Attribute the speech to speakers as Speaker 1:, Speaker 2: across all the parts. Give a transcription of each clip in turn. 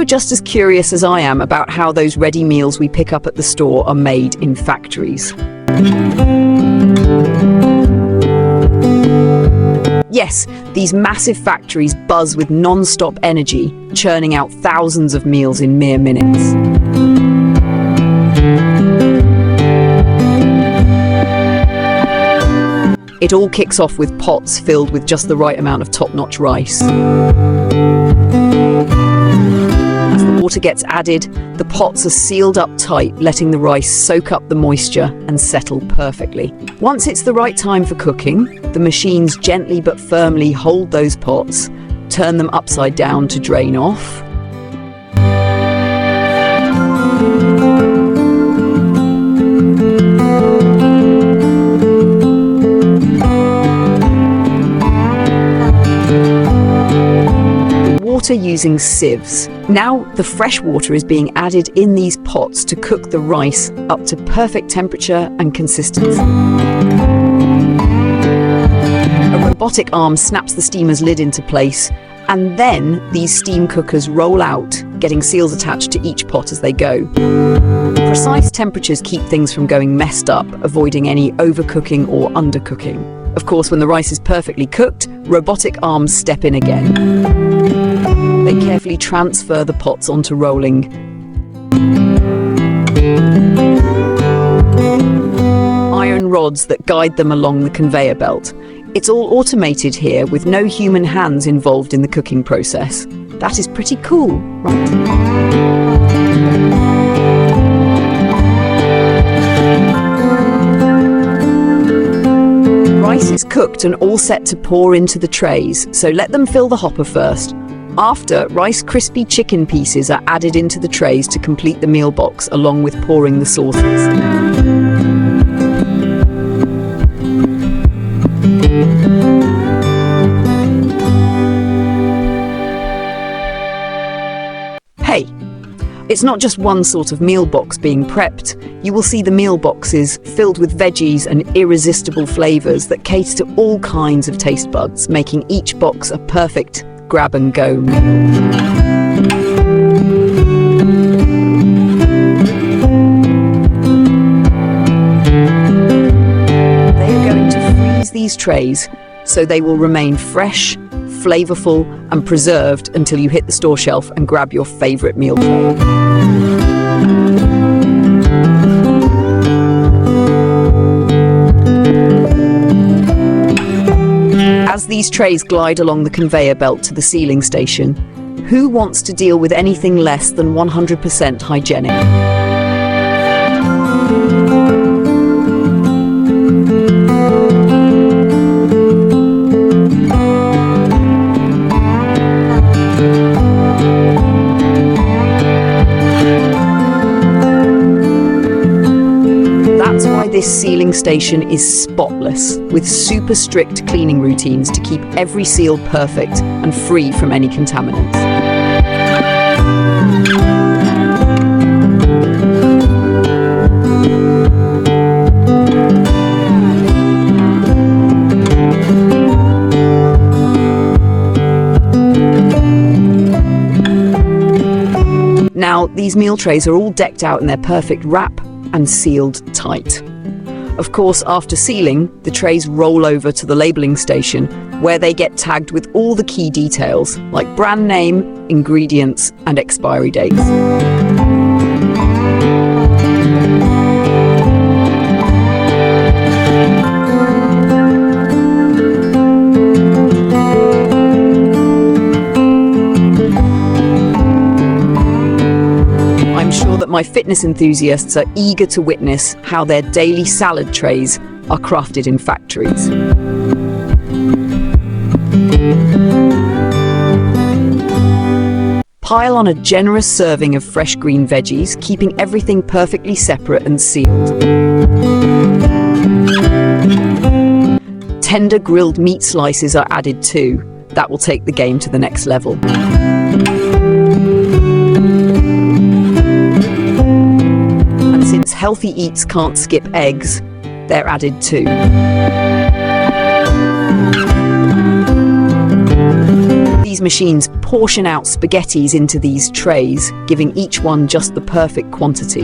Speaker 1: just as curious as I am about how those ready meals we pick up at the store are made in factories. Yes, these massive factories buzz with non-stop energy, churning out thousands of meals in mere minutes. It all kicks off with pots filled with just the right amount of top-notch rice. As the water gets added, the pots are sealed up tight, letting the rice soak up the moisture and settle perfectly. Once it's the right time for cooking, the machines gently but firmly hold those pots, turn them upside down to drain off. Using sieves. Now the fresh water is being added in these pots to cook the rice up to perfect temperature and consistency. A robotic arm snaps the steamer's lid into place, and then these steam cookers roll out, getting seals attached to each pot as they go. Precise temperatures keep things from going messed up, avoiding any overcooking or undercooking. Of course, when the rice is perfectly cooked, robotic arms step in again. They carefully transfer the pots onto rolling. Iron rods that guide them along the conveyor belt. It's all automated here with no human hands involved in the cooking process. That is pretty cool, right? Rice is cooked and all set to pour into the trays, so let them fill the hopper first. After, Rice crispy chicken pieces are added into the trays to complete the meal box, along with pouring the sauces. Hey, it's not just one sort of meal box being prepped. You will see the meal boxes filled with veggies and irresistible flavors that cater to all kinds of taste buds, making each box a perfect grab-and-go meal. They are going to freeze these trays so they will remain fresh, flavorful, and preserved until you hit the store shelf and grab your favorite meal tray. As these trays glide along the conveyor belt to the sealing station, who wants to deal with anything less than 100% hygienic? That's why this sealing station is spotless, with super strict cleaning routines to keep every seal perfect and free from any contaminants. Now, these meal trays are all decked out in their perfect wrap and sealed tight. Of course, after sealing, the trays roll over to the labeling station, where they get tagged with all the key details, like brand name, ingredients, and expiry dates. I'm sure that my fitness enthusiasts are eager to witness how their daily salad trays are crafted in factories. Pile on a generous serving of fresh green veggies, keeping everything perfectly separate and sealed. Tender grilled meat slices are added too. That will take the game to the next level. Since healthy eats can't skip eggs, they're added too. These These machines portion out spaghettis into these trays, giving each one just the perfect quantity.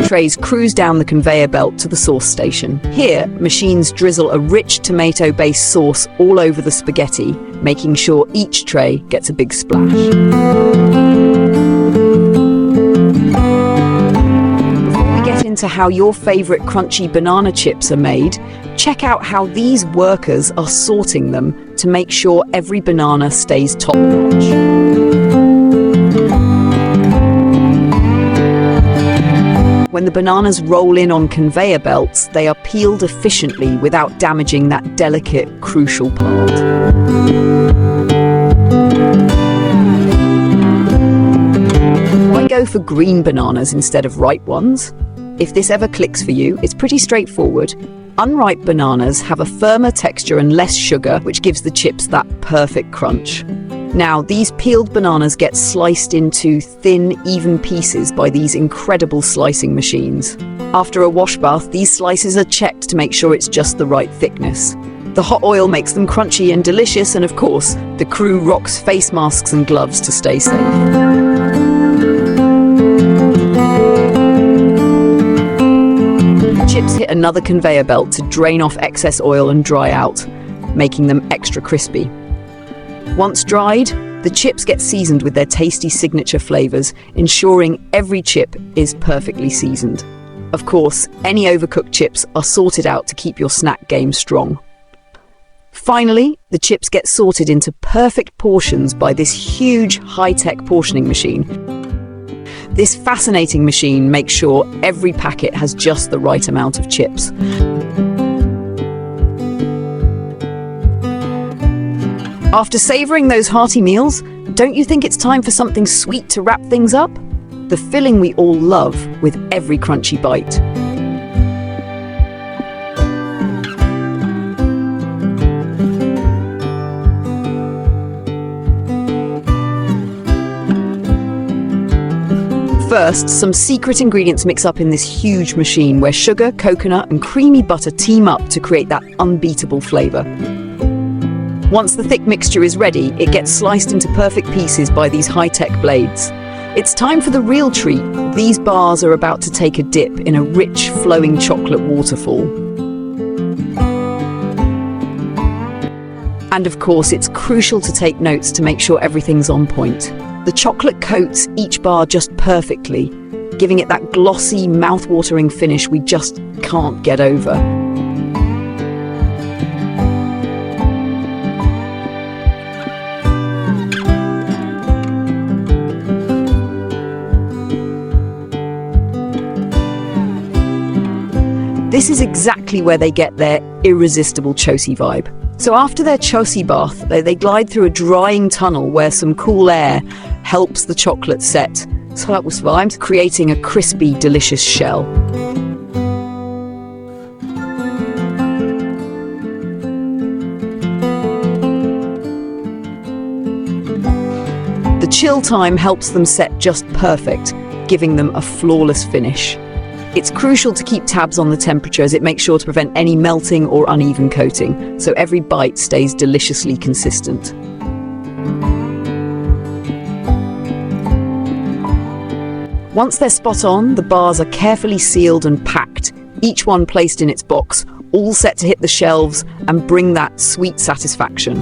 Speaker 1: Trays cruise down the conveyor belt to the sauce station. Here, machines drizzle a rich tomato-based sauce all over the spaghetti, making sure each tray gets a big splash. Before we get into how your favorite crunchy banana chips are made, check out how these workers are sorting them to make sure every banana stays top-notch. When the bananas roll in on conveyor belts, they are peeled efficiently without damaging that delicate, crucial part. Why go for green bananas instead of ripe ones? If this ever clicks for you, it's pretty straightforward. Unripe bananas have a firmer texture and less sugar, which gives the chips that perfect crunch. Now, these peeled bananas get sliced into thin, even pieces by these incredible slicing machines. After a wash bath, these slices are checked to make sure it's just the right thickness. The hot oil makes them crunchy and delicious, and of course, the crew rocks face masks and gloves to stay safe. Chips hit another conveyor belt to drain off excess oil and dry out, making them extra crispy. Once dried, the chips get seasoned with their tasty signature flavors, ensuring every chip is perfectly seasoned. Of course, any overcooked chips are sorted out to keep your snack game strong. Finally, the chips get sorted into perfect portions by this huge high-tech portioning machine. This fascinating machine makes sure every packet has just the right amount of chips. After savouring those hearty meals, don't you think it's time for something sweet to wrap things up? The filling we all love with every crunchy bite. First, some secret ingredients mix up in this huge machine where sugar, coconut, and creamy butter team up to create that unbeatable flavour. Once the thick mixture is ready, it gets sliced into perfect pieces by these high-tech blades. It's time for the real treat. These bars are about to take a dip in a rich, flowing chocolate waterfall. And of course, it's crucial to take notes to make sure everything's on point. The chocolate coats each bar just perfectly, giving it that glossy, mouth-watering finish we just can't get over. This is exactly where they get their irresistible Chosi vibe. So after their Chosi bath, they glide through a drying tunnel where some cool air helps the chocolate set. So that was vibes, creating a crispy, delicious shell. The chill time helps them set just perfect, giving them a flawless finish. It's crucial to keep tabs on the temperature as it makes sure to prevent any melting or uneven coating, so every bite stays deliciously consistent. Once they're spot on, the bars are carefully sealed and packed, each one placed in its box, all set to hit the shelves and bring that sweet satisfaction.